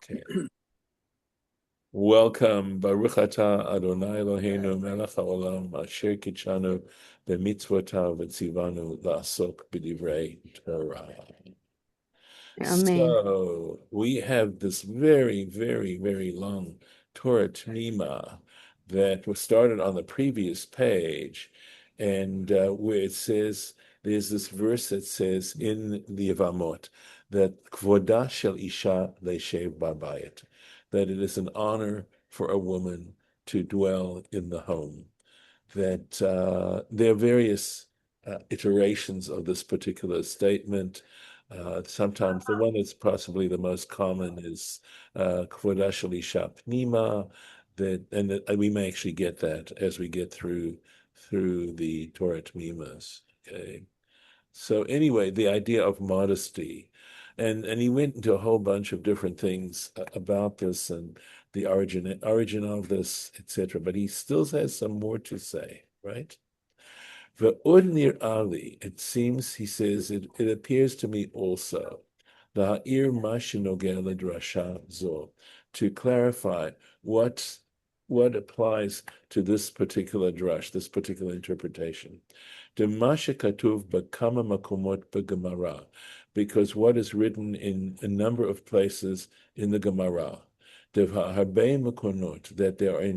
Okay. Welcome, Baruch atah Adonai Eloheinu melech haolam asher kitshanu b'mitzvotav v'tzivanu la'asok b'divrei Torah. Amen. So we have this very, very, very long Torah Tmima that was started on the previous page, and where it says, there's this verse that says in the Yevamot that kvoda shel isha leishev babayit, that it is an honor for a woman to dwell in the home. That there are various iterations of this particular statement. Sometimes the one that's possibly the most common is kvoda shel isha pnima, and we may actually get that as we get through the Torah Tmimas. Okay, so anyway, the idea of modesty, and he went into a whole bunch of different things about this and the origin of this, etc. But he still has some more to say, right? Ve'od ali, it seems, he says, it appears to me also, la'ir ma shenogeh ledrasha zo, to clarify what applies to this particular drush, this particular interpretation. Dema shekatuv b'kama makomot b'Gemara, because what is written in a number of places in the Gemara, harbe makonot, that there are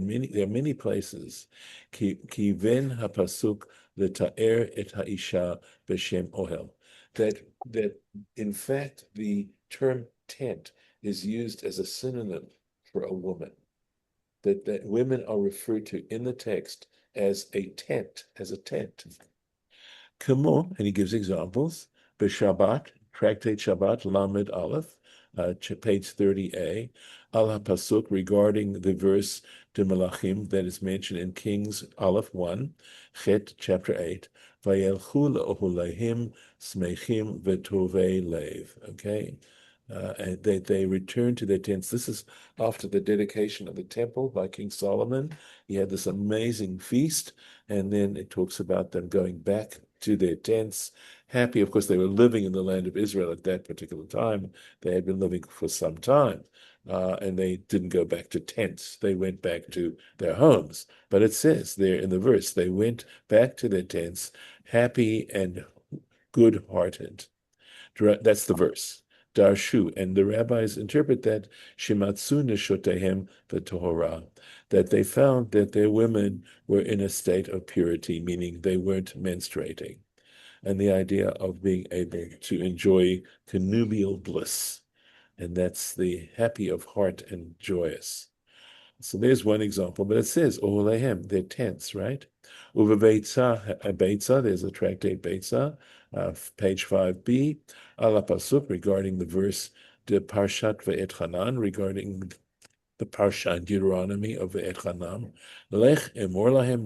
many places, ki ven hapasuk leta'er et ha'isha b'shem ohel, that in fact the term tent is used as a synonym for a woman, that women are referred to in the text as a tent, Kamo, and he gives examples, b'Shabbat, Tractate Shabbat, Lamed Aleph, page 30a, al pasuk regarding the verse de Melachim that is mentioned in Kings Aleph 1, Chet, chapter 8, Vayelchu le'ohulehim smechim v'tovei lev. Okay, and they return to their tents. This is after the dedication of the temple by King Solomon. He had this amazing feast, and then it talks about them going back to their tents, happy. Of course, they were living in the land of Israel at that particular time. They had been living for some time, and they didn't go back to tents. They went back to their homes. But it says there in the verse, they went back to their tents, happy and good-hearted. That's the verse. Darshu, and the rabbis interpret that shimatsu neshotehem v'tohora, that they found that their women were in a state of purity, meaning they weren't menstruating, and the idea of being able to enjoy connubial bliss, and that's the happy of heart and joyous. So there's one example, but it says oholehem, their tents, right? Uva beitza, there's a tractate beitza, page 5b, ala pasuk, regarding the verse de Parshat ve'etchanan, regarding the Parsha in Deuteronomy of ve'etchanan. Lech emor lahem,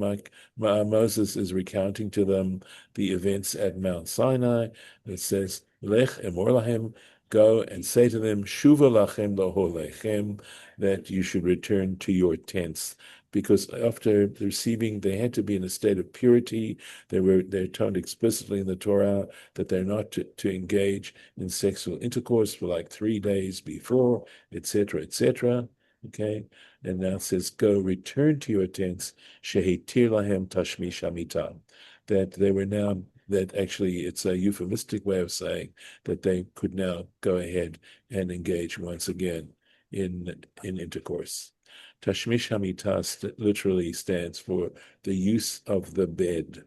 Moses is recounting to them the events at Mount Sinai. It says, Lech emor lahem, go and say to them, Shuva lachem loholechem, that you should return to your tents. Because after receiving, they had to be in a state of purity. They're told explicitly in the Torah that they're not to engage in sexual intercourse for like 3 days before, etc., etc. Okay, and now it says, go return to your tents, shehitir lahem tashmish hamita, that they were now, that actually it's a euphemistic way of saying that they could now go ahead and engage once again in intercourse. Tashmish Hamita literally stands for the use of the bed.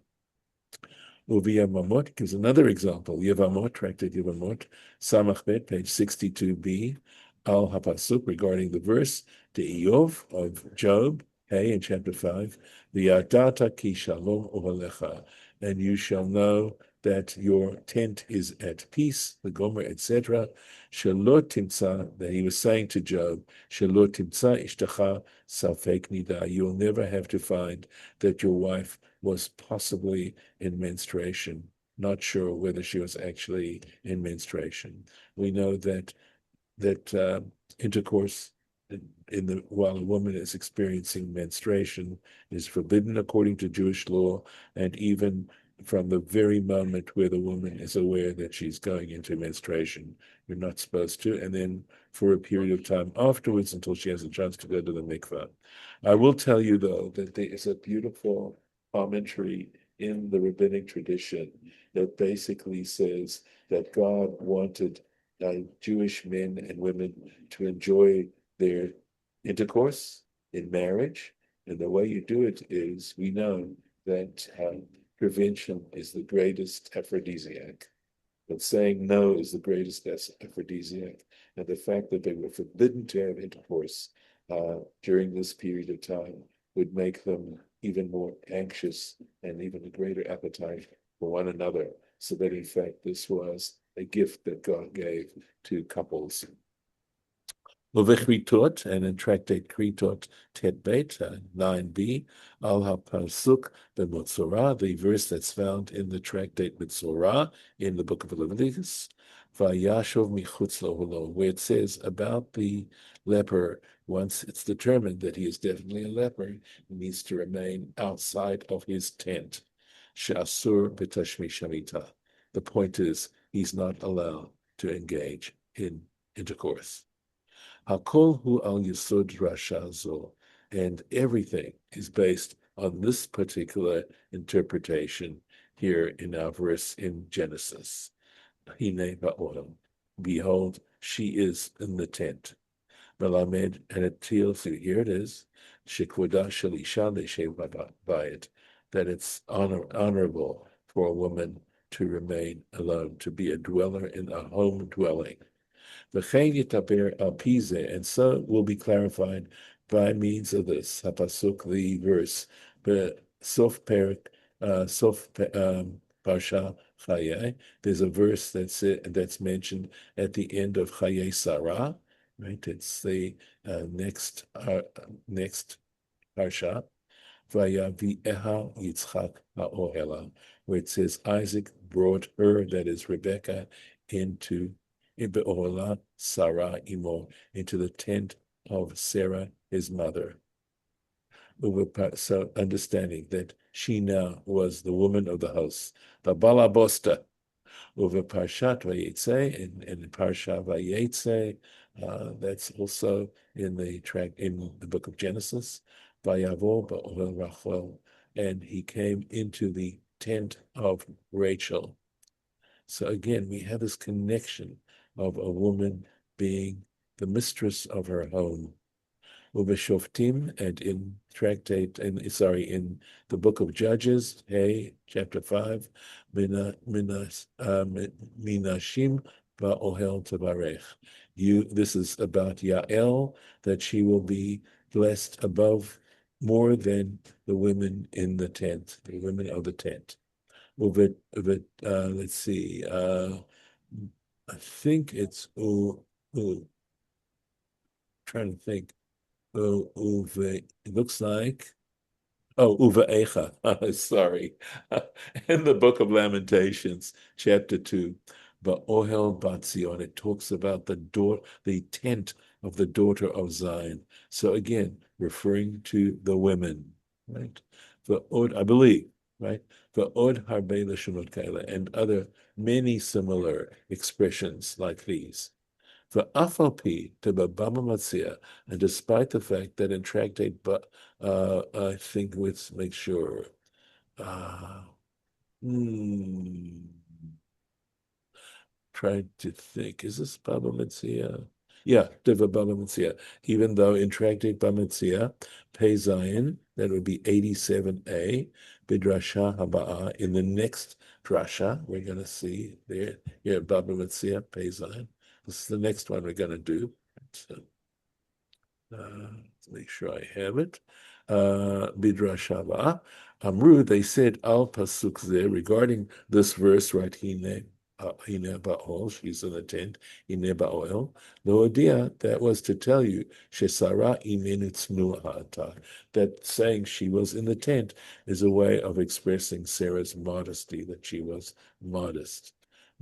Uviyamamot gives another example. Yevamot, tractate Yevamot, Samach Bet, page 62b, Al Hapasuk, regarding the verse, the Eov of Job, hey, in chapter 5, the Yadata ki shalom ohalecha, and you shall know that your tent is at peace, the Gomer, etc. Shalot timtza, that he was saying to Job, Shalot timtza ishtacha safek nida, you'll never have to find that your wife was possibly in menstruation, not sure whether she was actually in menstruation. We know that intercourse while a woman is experiencing menstruation is forbidden according to Jewish law, and even from the very moment where the woman is aware that she's going into menstruation, you're not supposed to. And then for a period of time afterwards until she has a chance to go to the mikvah. I will tell you, though, that there is a beautiful commentary in the rabbinic tradition that basically says that God wanted Jewish men and women to enjoy their intercourse in marriage. And the way you do it is, we know that prevention is the greatest aphrodisiac. But saying no is the greatest aphrodisiac. And the fact that they were forbidden to have intercourse during this period of time would make them even more anxious and even a greater appetite for one another. So that in fact, this was a gift that God gave to couples. Uvechritot, and in tractate Kritot Tet Bet 9b, al hapasuk b'Metzorah, the verse that's found in the tractate Metzorah in the book of Leviticus, vayashov michutz loholo, where it says about the leper, once it's determined that he is definitely a leper, he needs to remain outside of his tent. Shasur b'tashmi shamita. The point is, he's not allowed to engage in intercourse. Hakol hu al yesod rasha zo, and everything is based on this particular interpretation here in our verse in Genesis. Hine ba'olam, behold, she is in the tent. Melamed, and it tells you, here it is, shekvoda shel isha le'shev b'bayit, that it's honorable for a woman to remain alone, to be a dweller in a home dwelling. And so will be clarified by means of this hapasuk, the verse, sof perik, sof parsha Chayei. There's a verse that's mentioned at the end of Chayei Sarah, right? It's the next parsha. Vayavieha Yitzchak ohel, where it says Isaac brought her, that is Rebecca, into Be'ola Sarah imo, into the tent of Sarah, his mother. So understanding that she now was the woman of the house, the balabosta. Over Parshat Vayetze, in Parsha Vayetze, that's also in the book of Genesis. Vayavo ba'ohel Rachel, and he came into the tent of Rachel. So again, we have this connection of a woman being the mistress of her home. Uveshoftim, and in the book of Judges, chapter 5, minashim ba'ohel tavarech. This is about Yael, that she will be blessed above more than the women in the tent, the women of the tent. Let's see. I think it's trying to think. It looks like, Uva sorry. In the book of Lamentations, chapter 2, ohel Batzion, it talks about the tent of the daughter of Zion. So again, referring to the women, right? I believe, right? Va'od harbe lashonot kaila, and other many similar expressions like these. Va'afalpi tebabama matzia, and despite the fact that in tractate, I think let's make sure. Trying to think, is this Baba Metzia? Yeah, Diva Baba Metzia. Even though in Tractate Baba Metzia, Pei Zayin, that would be 87a, Bidrasha Haba'ah, in the next drasha, we're going to see there, here, Baba Metzia, Pei Zayin. This is the next one we're going to do. So, let's make sure I have it. Bidrash Haba'ah. Amru, they said, Al Pasuk Zeh, regarding this verse, right, Hine ba'ol, she's in the tent, Hine ba'ol. No idea, that was to tell you, Shesara imenu tznu'ata, that saying she was in the tent is a way of expressing Sarah's modesty, that she was modest.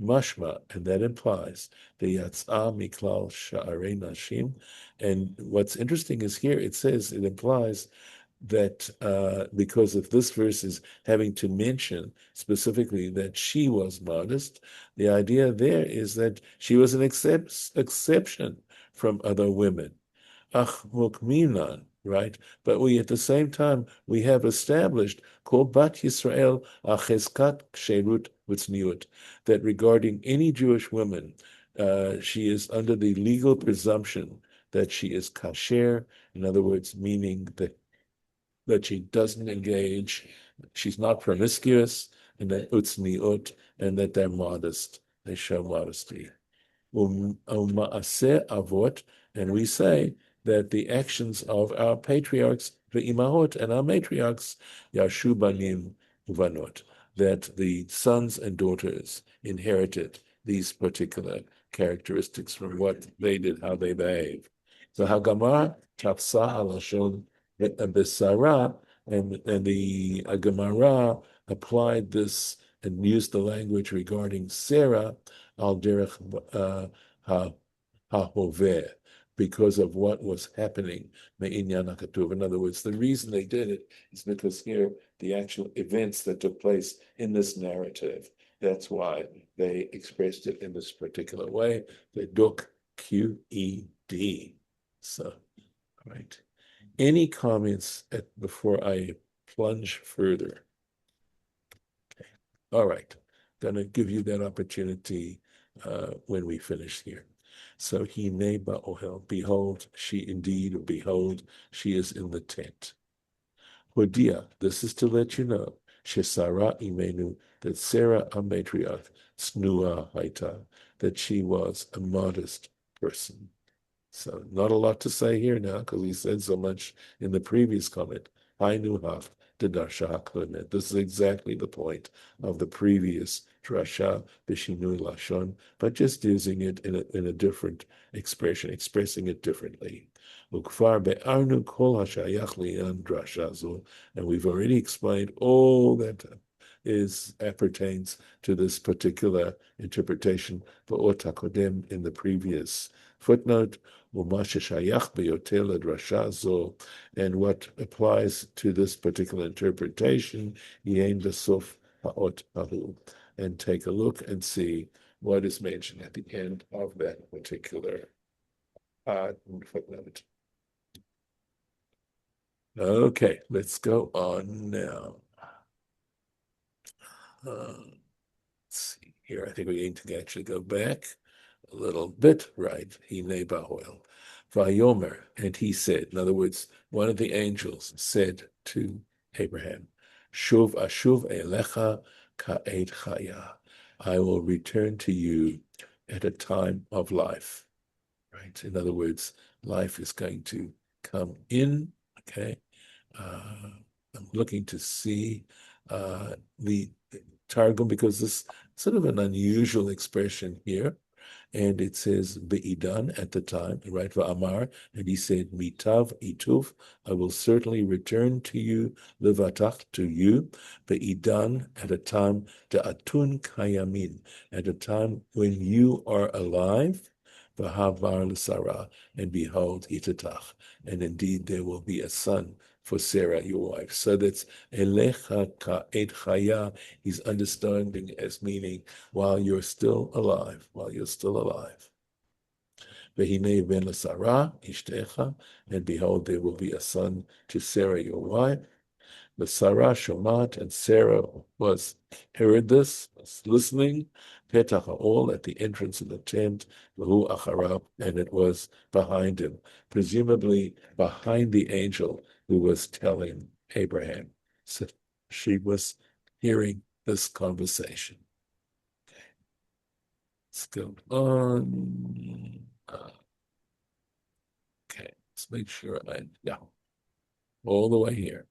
Mashma, and that implies the yatzah miklal sha'arei nashim. And what's interesting is here it implies that because if this verse is having to mention specifically that she was modest, the idea there is that she was an exception from other women. Ach mukminan, right? But we, at the same time, we have established kol bat Yisrael acheskat ksherut v'tzniut, that regarding any Jewish woman, she is under the legal presumption that she is kasher, in other words, meaning that she doesn't engage, she's not promiscuous, and that utzniut, and that they're modest, they show modesty. Ma'aseh avot, and we say that the actions of our patriarchs, the imahot, and our matriarchs, yashu banim uvanot, that the sons and daughters inherited these particular characteristics from what they did, how they behave. So Hagamar tafsa halashon besara, and the Gemara applied this and used the language regarding Sarah al derech hahoveh, because of what was happening me'inyan hakatuv. In other words, the reason they did it is because here the actual events that took place in this narrative. That's why they expressed it in this particular way. The duk QED. So, right. Any comments before I plunge further? Okay. All right. Going to give you that opportunity when we finish here. So hine ba'ohel, behold, she indeed, or behold, she is in the tent. Hodia, this is to let you know, shesara imenu, that Sarah a matriarch, snua haita, that she was a modest person. So not a lot to say here now, because he said so much in the previous comment. I knew half the darsha haklonet. This is exactly the point of the previous drasha b'shinui lashon, but just using it in a different expression, expressing it differently. Ukfar be'arnu kol hashayach li'an drasha zo, and we've already explained all that pertains to this particular interpretation for otakodem in the previous footnote, and what applies to this particular interpretation, and take a look and see what is mentioned at the end of that particular footnote. Okay, let's go on now. Let's see here. I think we need to actually go back a little bit, right? Hine ba'ohel. Vayomer, and he said, in other words, one of the angels said to Abraham, Shuv ashuv elecha ka'ed chaya. I will return to you at a time of life, right? In other words, life is going to come in, okay? I'm looking to see the Targum, because this is sort of an unusual expression here. And it says Be'idan at the time, right? Va'amar, and he said, Mitav ituf, I will certainly return to you, levatach, to you, Be'idan, at a time, Da'atun kayamin, at a time when you are alive, V'havar l'sara, and behold, itatach, and indeed there will be a son for Sarah, your wife. So that's Elecha ka'ed chaya, he's understanding as meaning while you're still alive, V'hinei ben l'sara, ishtecha, and behold, there will be a son to Sarah, your wife. The Sarah shomat, and Sarah heard this, was listening, petach ha'ol, at the entrance of the tent, v'hu acharab, and it was behind him, presumably behind the angel who was telling Abraham. So she was hearing this conversation. Okay. Let's go on. Okay, let's make sure all the way here.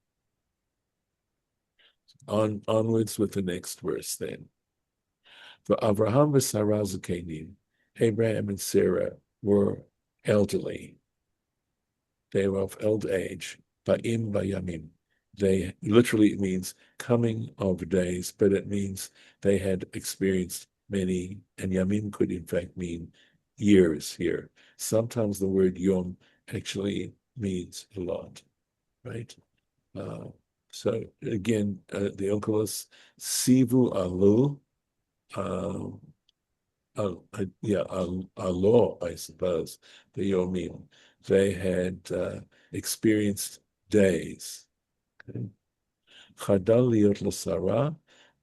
Onwards with the next verse then. For Abraham and Sarah zakenim, Abraham and Sarah were elderly. They were of old age. Ba'im bayamim. They literally means coming of days, but it means they had experienced many, and yamim could in fact mean years here. Sometimes the word yom actually means a lot, right? So again, the onkelos sivu alu, a law, I suppose, the Yomim. They had experienced days. Chadal liot l'Sarah,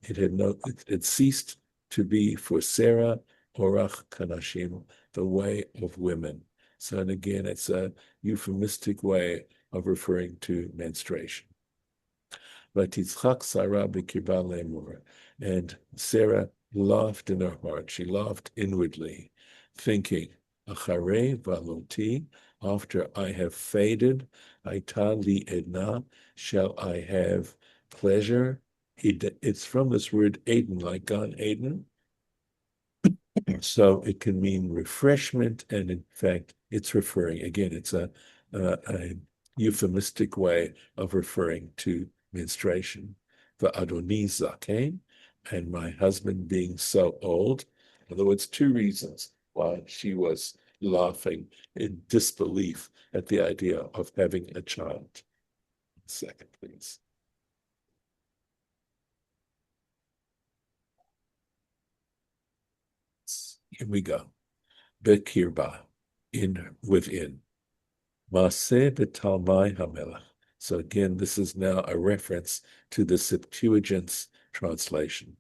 it ceased to be for Sarah orach kanashim, the way of women. So, and again, it's a euphemistic way of referring to menstruation. Vatitzchak Sarah b'kirba lemur, and Sarah laughed in her heart. She laughed inwardly, thinking, Acharei valoti, after I have faded, Aita li edna, shall I have pleasure? It's from this word Eden, like Gan Eden. So it can mean refreshment, and in fact, it's referring, again, it's a euphemistic way of referring to menstruation. The Adoni Zaken, and my husband being so old. In other words, two reasons why she was laughing in disbelief at the idea of having a child. Second, please. Here we go. Bekirba, within. Maseh betalmai hamelach. So again, this is now a reference to the Septuagint's translation.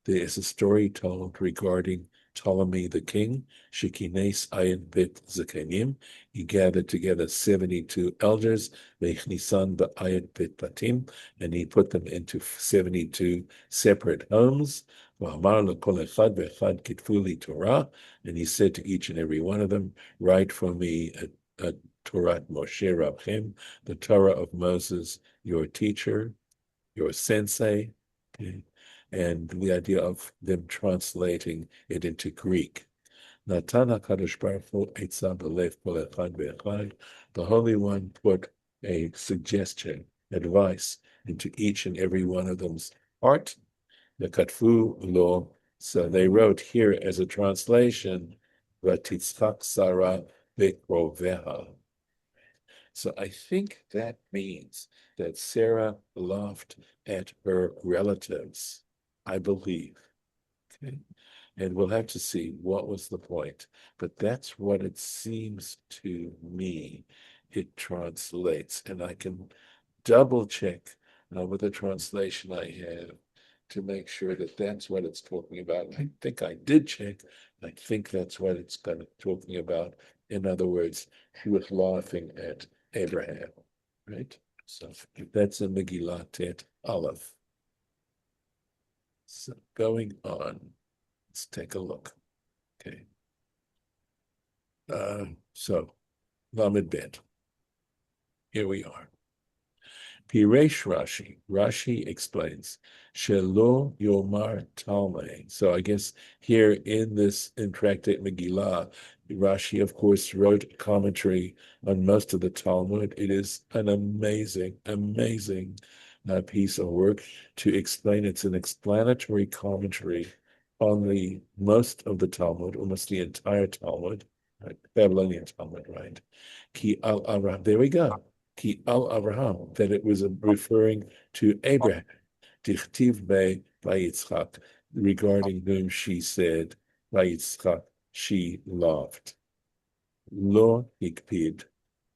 There is a story told regarding Ptolemy the king, Shekines Ayin Bet Zekanim. He gathered together 72 elders, Vechnisan Ba'ayin Bet Batim, and he put them into 72 separate homes. V'amar lekol echad ve'echad kitvu li Torah, and he said to each and every one of them, write for me a Torah Moshe Rabchem, the Torah of Moses, your teacher, your sensei. Okay, and the idea of them translating it into Greek. Natan HaKadosh Baruch Hu Eitzah B'lev Kol Echad Ve'echad. The Holy One put a suggestion, advice into each and every one of them's heart. The Katfu Lo. So they wrote here as a translation, Vatitzchak Sarah Bekroveha. So I think that means that Sarah laughed at her relatives, I believe. Okay. And we'll have to see what was the point. But that's what it seems to me it translates. And I can double check with the translation I have to make sure that that's what it's talking about. I think I did check. I think that's what it's talking about. In other words, she was laughing at Abraham, right? So that's a Megillah Tet Aleph. So going on, let's take a look. Okay. So Lamed Bet. Here we are. Piresh Rashi. Rashi explains, Shelo Yomar Talmei. So I guess here in Tractate Megillah, Rashi, of course, wrote a commentary on most of the Talmud. It is an amazing, amazing piece of work to explain. It's an explanatory commentary on most of the Talmud, almost the entire Talmud, right? Babylonian Talmud, right? There we go. Ki al Abraham, that it was referring to Abraham, Dichtiv be Vayitzchak, regarding whom she said, Vayitzchak, she laughed. Lo hikpid,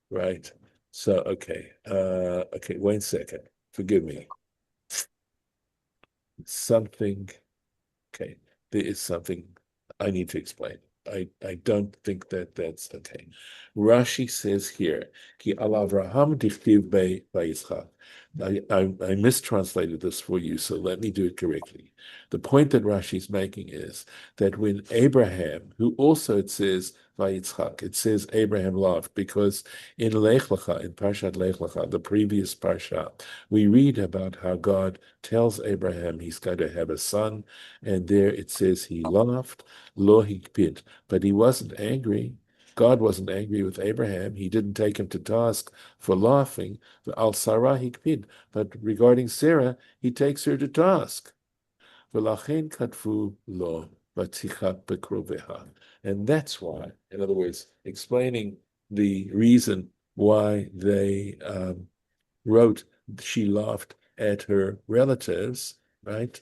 right? So, okay, wait a second, forgive me. Okay, there is something I need to explain. I don't think that's okay. Rashi says here, Ki al Avraham dichtiv be Yitzchak. I mistranslated this for you, so let me do it correctly. The point that Rashi is making is that when Abraham, who also it says Vayitzchak, it says Abraham laughed, because in Lech Lecha, in Parshat Lech Lecha, the previous Parsha, we read about how God tells Abraham he's going to have a son, and there it says he laughed, lo hikpid, but he wasn't angry. God wasn't angry with Abraham. He didn't take him to task for laughing. Al Sarah hikpid, but regarding Sarah, he takes her to task. V'lachen katfu lo v'tichak bekroveha. And that's why, in other words, explaining the reason why they wrote she laughed at her relatives, right?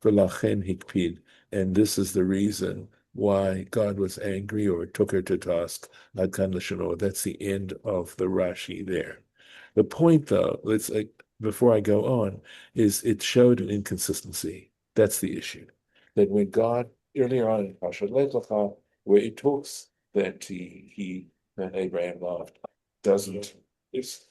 V'lachen hikpid. And this is the reason why God was angry or took her to task. That's the end of the Rashi there. The point, though, before I go on, is it showed an inconsistency. That's the issue. That when God, earlier on in Pashat Lech Lecha, where it talks that that Abraham loved, doesn't, it's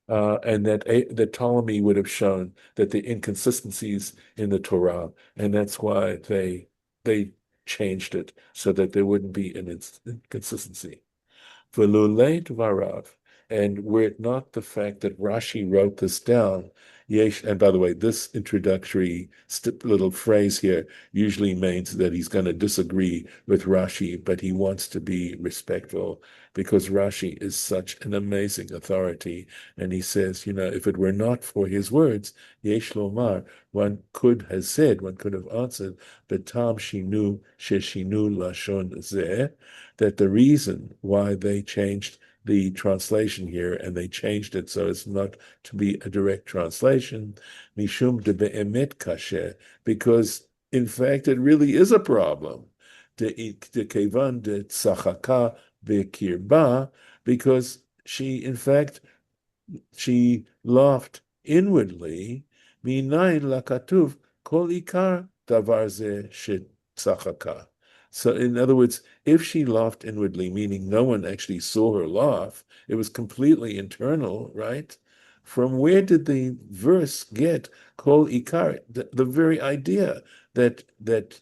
and that Ptolemy would have shown that the inconsistencies in the Torah, and that's why they changed it so that there wouldn't be an inconsistency. V'lulei dvarav, and were it not the fact that Rashi wrote this down, yesh, and by the way, this introductory little phrase here usually means that he's going to disagree with Rashi, but he wants to be respectful because Rashi is such an amazing authority. And he says, if it were not for his words, yesh lomar, one could have answered, betam shinu sheshinu lashon zeh, that the reason why they changed the translation here, and they changed it so it's not to be a direct translation, mishum de be'emet kasher, because in fact it really is a problem. De kevan de tzachaka bekirba, because she laughed inwardly, minayin lakatuv kol ikar davar ze shetzachaka. So, in other words, if she laughed inwardly, meaning no one actually saw her laugh, it was completely internal, right? From where did the verse get kol ikar, the very idea that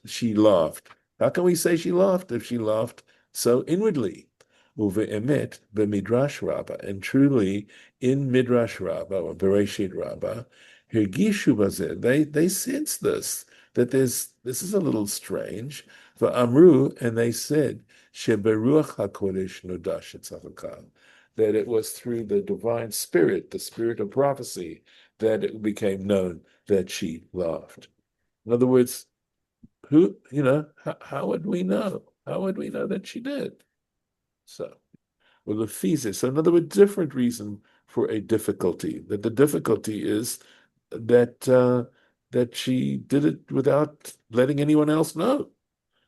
she laughed? How can we say she laughed if she laughed so inwardly? Uve'emet b'midrash Rabbah, and truly in Midrash Rabbah or Bereshit Rabbah, hirgishu bazeh, they sense this, that this is a little strange. V'amru, and they said, sheberuach hakodesh nodash etzavakal, that it was through the divine spirit, the spirit of prophecy, that it became known that she laughed. In other words, how would we know? How would we know that she did? So, well, the thesis, so another different reason for a difficulty, that the difficulty is that she did it without letting anyone else know.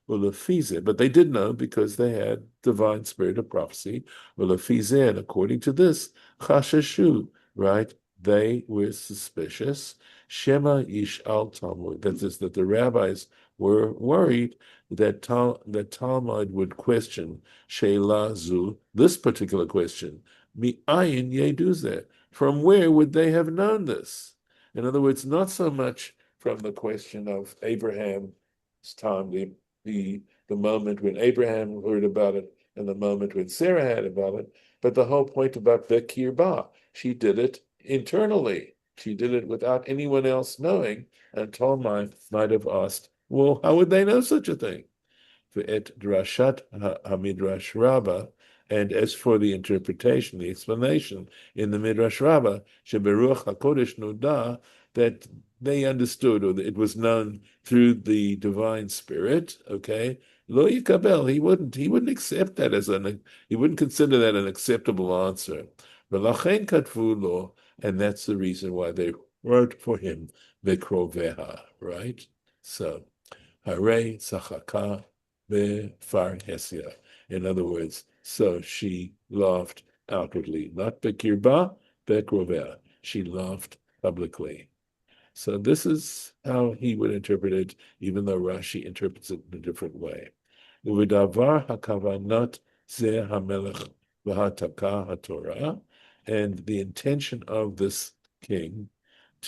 Well, but they did know because they had divine spirit of prophecy. Well, and according to this, chashashu, right? They were suspicious. Shema ish al Talmud. That is, that the rabbis were worried that Talmud would question Sheila Zu, this particular question. Mi ayin yeduzeh. From where would they have known this? In other words, not so much from the question of Abraham's time, the moment when Abraham heard about it and the moment when Sarah had about it, but the whole point about the kirba, she did it internally. She did it without anyone else knowing, and Talmud might have asked, well, how would they know such a thing? Et drashat hamidrash Rabbah, and as for the interpretation, the explanation in the Midrash Rabbah, sheberuach hakodesh nuda, that they understood, or that it was known through the divine spirit. Okay, lo yikabel, he wouldn't accept that he wouldn't consider that an acceptable answer. V'lachen katvu lo, and that's the reason why they wrote for him vekroveha, right? So, hare tzachaka befarhesia. In other words, so she laughed outwardly, not bekirba, bekroveh. She laughed publicly. So this is how he would interpret it, even though Rashi interprets it in a different way. Uvidavar hakavanot ze hamelech v'hataka haTorah, and the intention of this king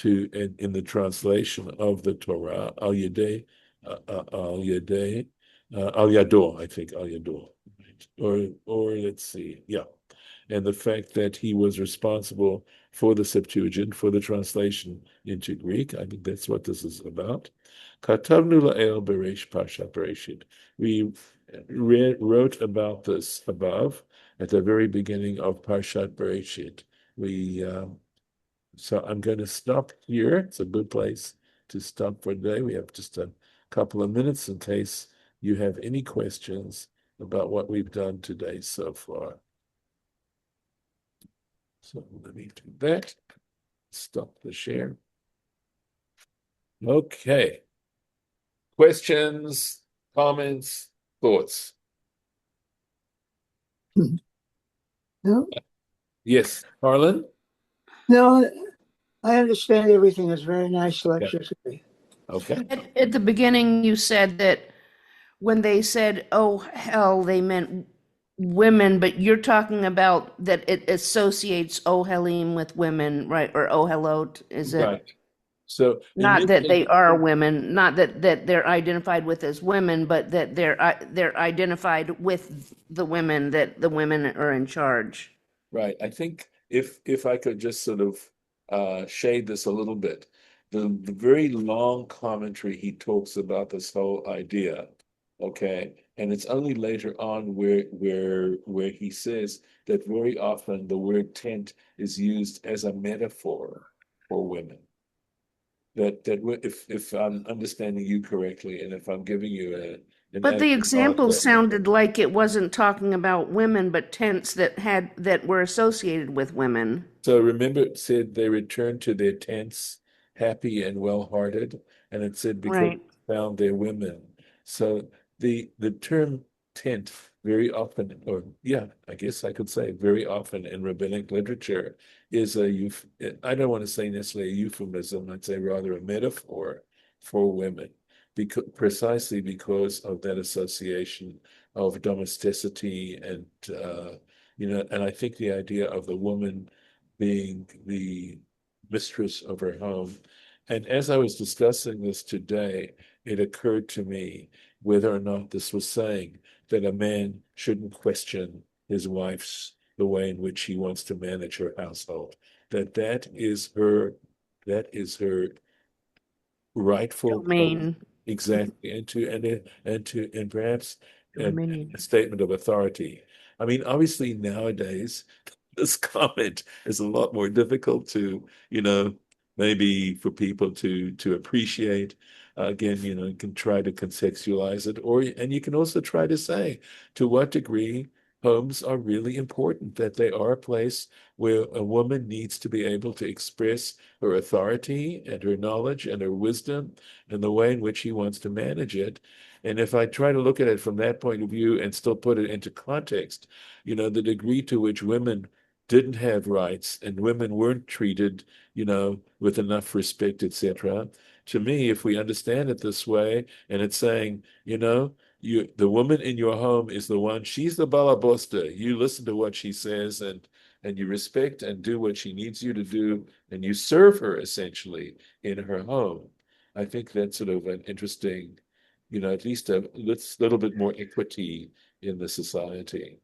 in the translation of the Torah, al yadeh, al yado, I think, al yado, or let's see, yeah, and the fact that he was responsible for the Septuagint, for the translation into Greek. I think that's what this is about. Katavnu la'el bereish parshat Bereshit. We wrote about this above at the very beginning of Parshat Bereshit. So I'm going to stop here. It's a good place to stop for today. We have just a couple of minutes in case you have any questions about what we've done today so far. So let me do that. Stop the share. Okay. Questions, comments, thoughts? No, Yes, Harlan? no, I understand everything. It's a very nice Yeah. lecture today. Okay. At the beginning, you said that when they said, oh, hell, they meant women, but you're talking about that it associates ohelim with women, right? Or ohelot, is it? Right. So in Not this that case, they are women, not that they're identified with as women, but that they're identified with the women, that the women are in charge. right. I think if I could just sort of shade this a little bit, the very long commentary he talks about this whole idea, okay, and it's only later on where he says that very often the word tent is used as a metaphor for women. If I'm understanding you correctly, and if I'm giving you an But the adequate example answer. sounded like it wasn't talking about women, but tents that were associated with women. So remember, it said they returned to their tents happy and well-hearted, and it said because Right. they found their women. So the term tent very often, or yeah, I guess I could say very often in rabbinic literature is I don't want to say necessarily a euphemism, I'd say rather a metaphor for women, because precisely because of that association of domesticity and and I think the idea of the woman being the mistress of her home. And as I was discussing this today, it occurred to me whether or not this was saying that a man shouldn't question his wife's the way in which he wants to manage her household. That is her rightful place, Domain. exactly, and perhaps a Dominion. statement of authority. I mean, obviously nowadays this comment is a lot more difficult to, maybe for people to appreciate. Again, you can try to contextualize it, and you can also try to say to what degree homes are really important, that they are a place where a woman needs to be able to express her authority and her knowledge and her wisdom and the way in which he wants to manage it. And if I try to look at it from that point of view and still put it into context, the degree to which women didn't have rights and women weren't treated, with enough respect, etc. To me, if we understand it this way, and it's saying, the woman in your home is the one, she's the balabosta. You listen to what she says and you respect and do what she needs you to do, and you serve her essentially in her home. I think that's sort of an interesting, at least a little bit more equity in the society.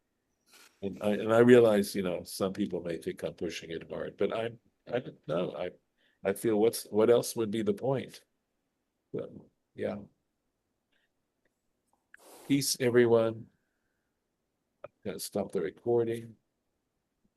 And I realize, some people may think I'm pushing it hard, but I don't know. I feel what else would be the point? So, yeah. Peace, everyone. I'm gonna stop the recording.